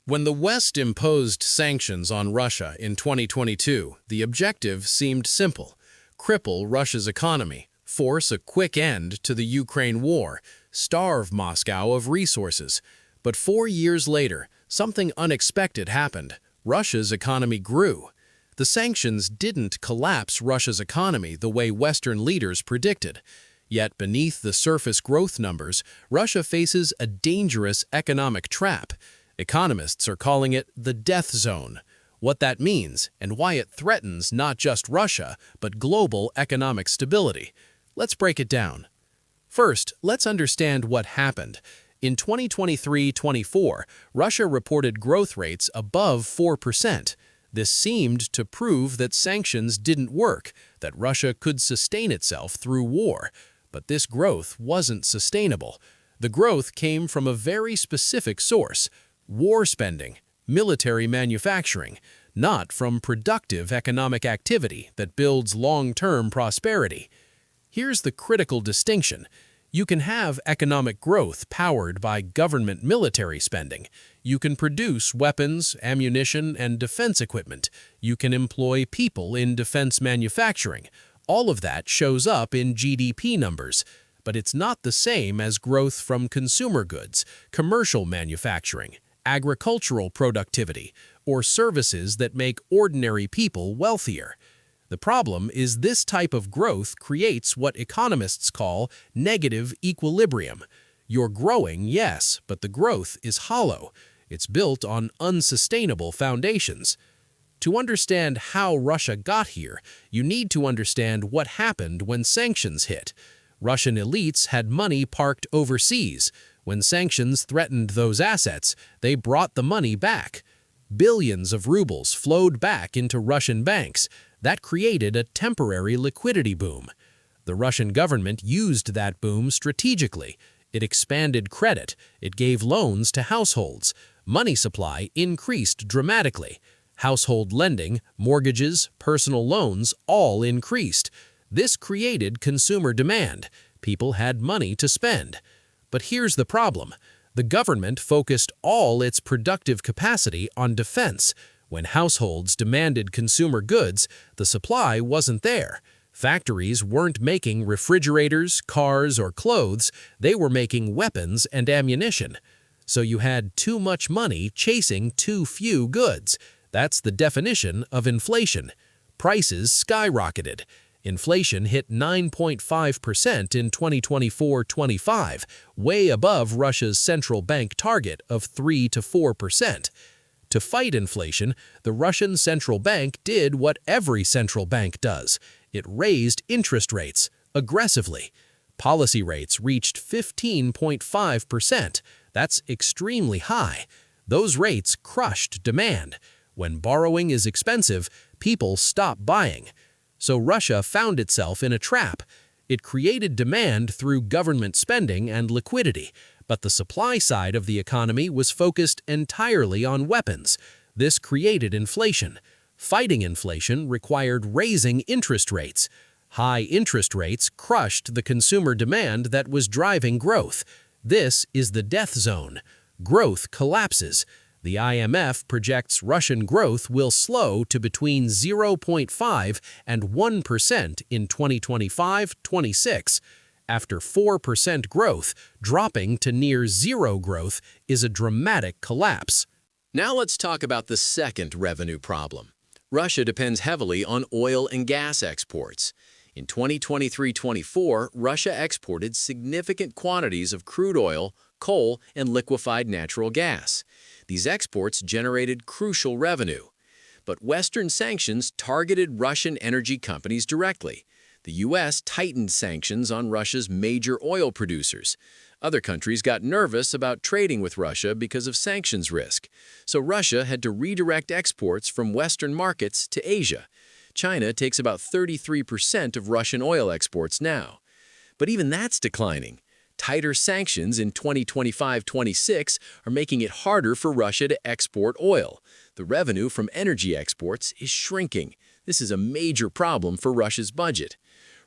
When the West imposed sanctions on Russia in 2022, the objective seemed simple: cripple Russia's economy, force a quick end to the Ukraine war, starve Moscow of resources. But 4 years later, something unexpected happened. Russia's economy grew. The sanctions didn't collapse Russia's economy the way Western leaders predicted. Yet beneath the surface growth numbers, Russia faces a dangerous economic trap. Economists are calling it the death zone. What that means and why it threatens not just Russia, but global economic stability. Let's break it down. First, let's understand what happened. In 2023-24, Russia reported growth rates above 4%. This seemed to prove that sanctions didn't work, that Russia could sustain itself through war. But this growth wasn't sustainable. The growth came from a very specific source: war spending, military manufacturing, not from productive economic activity that builds long-term prosperity. Here's the critical distinction. You can have economic growth powered by government military spending. You can produce weapons, ammunition, and defense equipment. You can employ people in defense manufacturing. All of that shows up in GDP numbers. But it's not the same as growth from consumer goods, commercial manufacturing, agricultural productivity, or services that make ordinary people wealthier. The problem is this type of growth creates what economists call negative equilibrium. You're growing, yes, but the growth is hollow. It's built on unsustainable foundations. To understand how Russia got here, you need to understand what happened when sanctions hit. Russian elites had money parked overseas. When sanctions threatened those assets, they brought the money back. Billions of rubles flowed back into Russian banks. That created a temporary liquidity boom. The Russian government used that boom strategically. It expanded credit. It gave loans to households. Money supply increased dramatically. Household lending, mortgages, personal loans all increased. This created consumer demand. People had money to spend. But here's the problem. The government focused all its productive capacity on defense. When households demanded consumer goods, the supply wasn't there. Factories weren't making refrigerators, cars, or clothes. They were making weapons and ammunition. So you had too much money chasing too few goods. That's the definition of inflation. Prices skyrocketed. Inflation hit 9.5% in 2024-25, way above Russia's central bank target of 3 to 4%. To fight inflation, the Russian central bank did what every central bank does. It raised interest rates aggressively. Policy rates reached 15.5%. That's extremely high. Those rates crushed demand. When borrowing is expensive, people stop buying. So Russia found itself in a trap. It created demand through government spending and liquidity, but the supply side of the economy was focused entirely on weapons. This created inflation. Fighting inflation required raising interest rates. High interest rates crushed the consumer demand that was driving growth. This is the death zone. Growth collapses. The IMF projects Russian growth will slow to between 0.5 and 1% in 2025-26. After 4% growth, dropping to near zero growth is a dramatic collapse. Now let's talk about the second revenue problem. Russia depends heavily on oil and gas exports. In 2023-24, Russia exported significant quantities of crude oil, coal, and liquefied natural gas. These exports generated crucial revenue. But Western sanctions targeted Russian energy companies directly. The U.S. tightened sanctions on Russia's major oil producers. Other countries got nervous about trading with Russia because of sanctions risk. So Russia had to redirect exports from Western markets to Asia. China takes about 33% of Russian oil exports now. But even that's declining. Tighter sanctions in 2025-26 are making it harder for Russia to export oil. The revenue from energy exports is shrinking. This is a major problem for Russia's budget.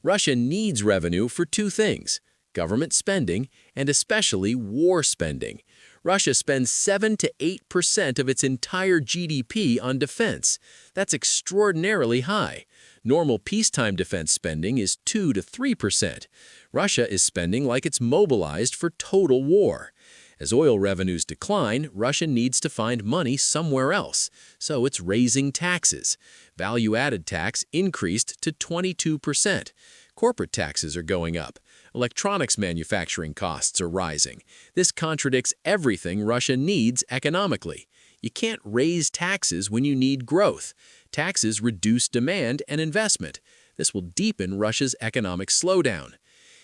Russia needs revenue for two things: government spending and especially war spending. Russia spends 7 to 8% of its entire GDP on defense. That's extraordinarily high. Normal peacetime defense spending is 2 to 3%. Russia is spending like it's mobilized for total war. As oil revenues decline, Russia needs to find money somewhere else, so it's raising taxes. Value-added tax increased to 22%. Corporate taxes are going up. Electronics manufacturing costs are rising. This contradicts everything Russia needs economically. You can't raise taxes when you need growth. Taxes reduce demand and investment. This will deepen Russia's economic slowdown.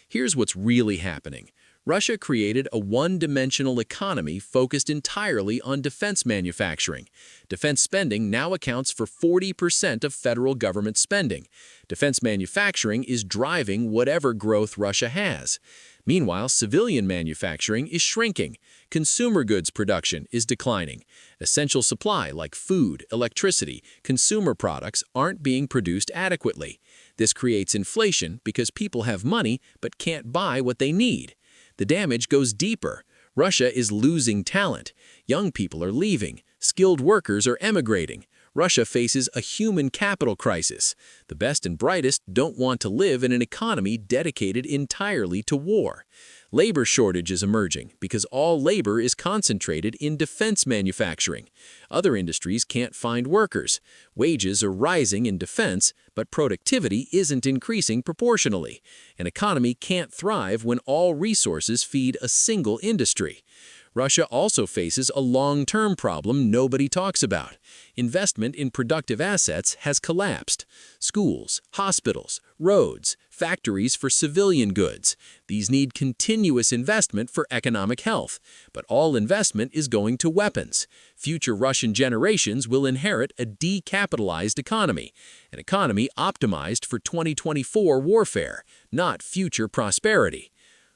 Here's what's really happening. Russia created a one-dimensional economy focused entirely on defense manufacturing. Defense spending now accounts for 40% of federal government spending. Defense manufacturing is driving whatever growth Russia has. Meanwhile, civilian manufacturing is shrinking. Consumer goods production is declining. Essential supply like food, electricity, consumer products aren't being produced adequately. This creates inflation because people have money but can't buy what they need. The damage goes deeper. Russia is losing talent. Young people are leaving. Skilled workers are emigrating. Russia faces a human capital crisis. The best and brightest don't want to live in an economy dedicated entirely to war. Labor shortage is emerging because all labor is concentrated in defense manufacturing. Other industries can't find workers. Wages are rising in defense, but productivity isn't increasing proportionally. An economy can't thrive when all resources feed a single industry. Russia also faces a long-term problem nobody talks about. Investment in productive assets has collapsed. Schools, hospitals, roads, factories for civilian goods. These need continuous investment for economic health, but all investment is going to weapons. Future Russian generations will inherit a decapitalized economy, an economy optimized for 2024 warfare, not future prosperity.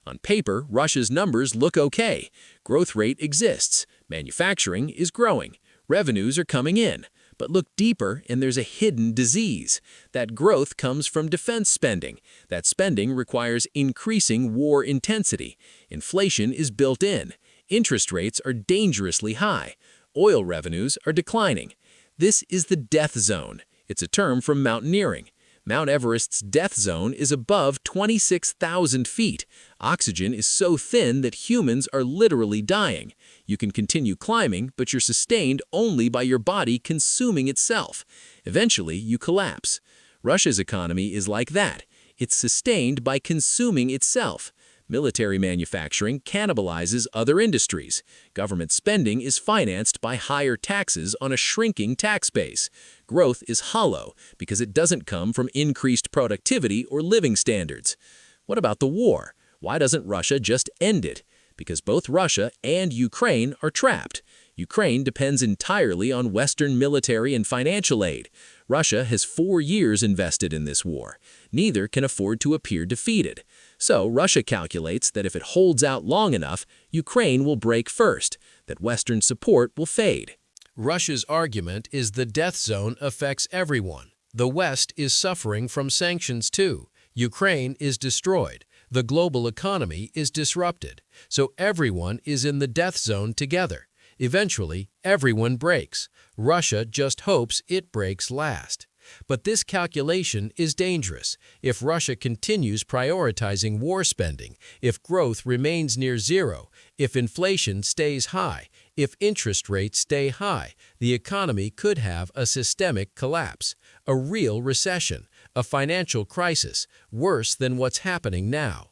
On paper, Russia's numbers look okay. Growth rate exists. Manufacturing is growing. Revenues are coming in. But look deeper and there's a hidden disease. That growth comes from defense spending. That spending requires increasing war intensity. Inflation is built in. Interest rates are dangerously high. Oil revenues are declining. This is the death zone. It's a term from mountaineering. Mount Everest's death zone is above 26,000 feet. Oxygen is so thin that humans are literally dying. You can continue climbing, but you're sustained only by your body consuming itself. Eventually, you collapse. Russia's economy is like that. It's sustained by consuming itself. Military manufacturing cannibalizes other industries. Government spending is financed by higher taxes on a shrinking tax base. Growth is hollow because it doesn't come from increased productivity or living standards. What about the war? Why doesn't Russia just end it? Because both Russia and Ukraine are trapped. Ukraine depends entirely on Western military and financial aid. Russia has 4 years invested in this war. Neither can afford to appear defeated. So Russia calculates that if it holds out long enough, Ukraine will break first, that Western support will fade. Russia's argument is the death zone affects everyone. The West is suffering from sanctions too. Ukraine is destroyed. The global economy is disrupted. So everyone is in the death zone together. Eventually, everyone breaks. Russia just hopes it breaks last. But this calculation is dangerous. If Russia continues prioritizing war spending, if growth remains near zero, if inflation stays high, if interest rates stay high, the economy could have a systemic collapse, a real recession, a financial crisis, worse than what's happening now.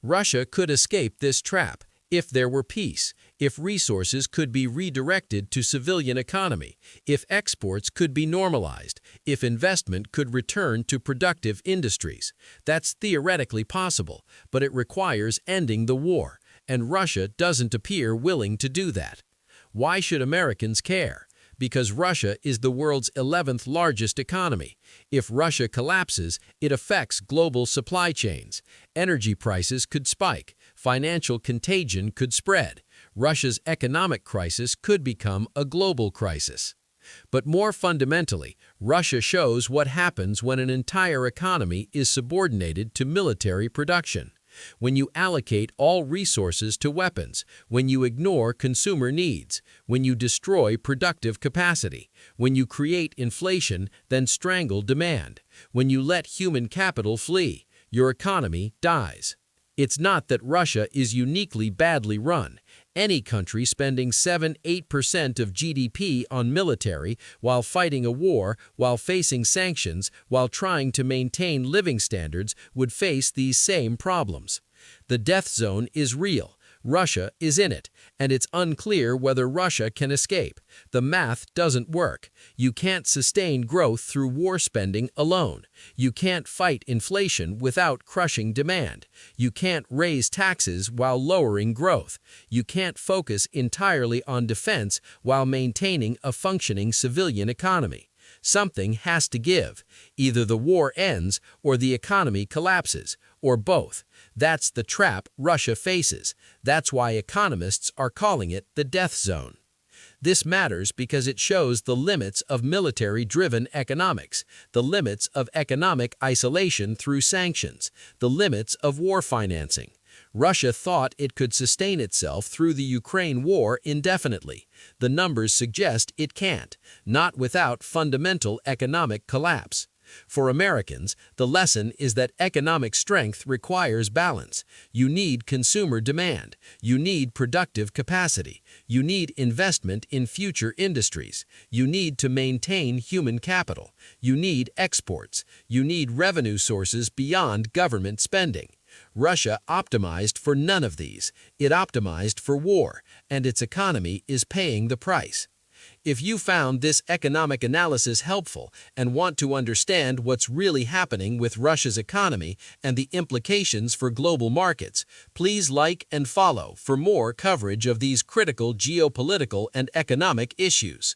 Russia could escape this trap if there were peace, if resources could be redirected to civilian economy, if exports could be normalized, if investment could return to productive industries. That's theoretically possible, but it requires ending the war, and Russia doesn't appear willing to do that. Why should Americans care? Because Russia is the world's 11th largest economy. If Russia collapses, it affects global supply chains. Energy prices could spike. Financial contagion could spread. Russia's economic crisis could become a global crisis. But more fundamentally, Russia shows what happens when an entire economy is subordinated to military production. when you allocate all resources to weapons, when you ignore consumer needs, when you destroy productive capacity, when you create inflation, then strangle demand, when you let human capital flee, your economy dies. It's not that Russia is uniquely badly run. Any country spending 7–8% of GDP on military while fighting a war, while facing sanctions, while trying to maintain living standards would face these same problems. The death zone is real. Russia is in it, and it's unclear whether Russia can escape. The math doesn't work. You can't sustain growth through war spending alone. You can't fight inflation without crushing demand. You can't raise taxes while lowering growth. You can't focus entirely on defense while maintaining a functioning civilian economy. Something has to give. Either the war ends or the economy collapses, or both. That's the trap Russia faces. That's why economists are calling it the death zone. This matters because it shows the limits of military-driven economics, the limits of economic isolation through sanctions, the limits of war financing. Russia thought it could sustain itself through the Ukraine war indefinitely. The numbers suggest it can't, not without fundamental economic collapse. For Americans, the lesson is that economic strength requires balance. You need consumer demand. You need productive capacity. You need investment in future industries. You need to maintain human capital. You need exports. You need revenue sources beyond government spending. Russia optimized for none of these. It optimized for war, and its economy is paying the price. If you found this economic analysis helpful and want to understand what's really happening with Russia's economy and the implications for global markets, please like and follow for more coverage of these critical geopolitical and economic issues.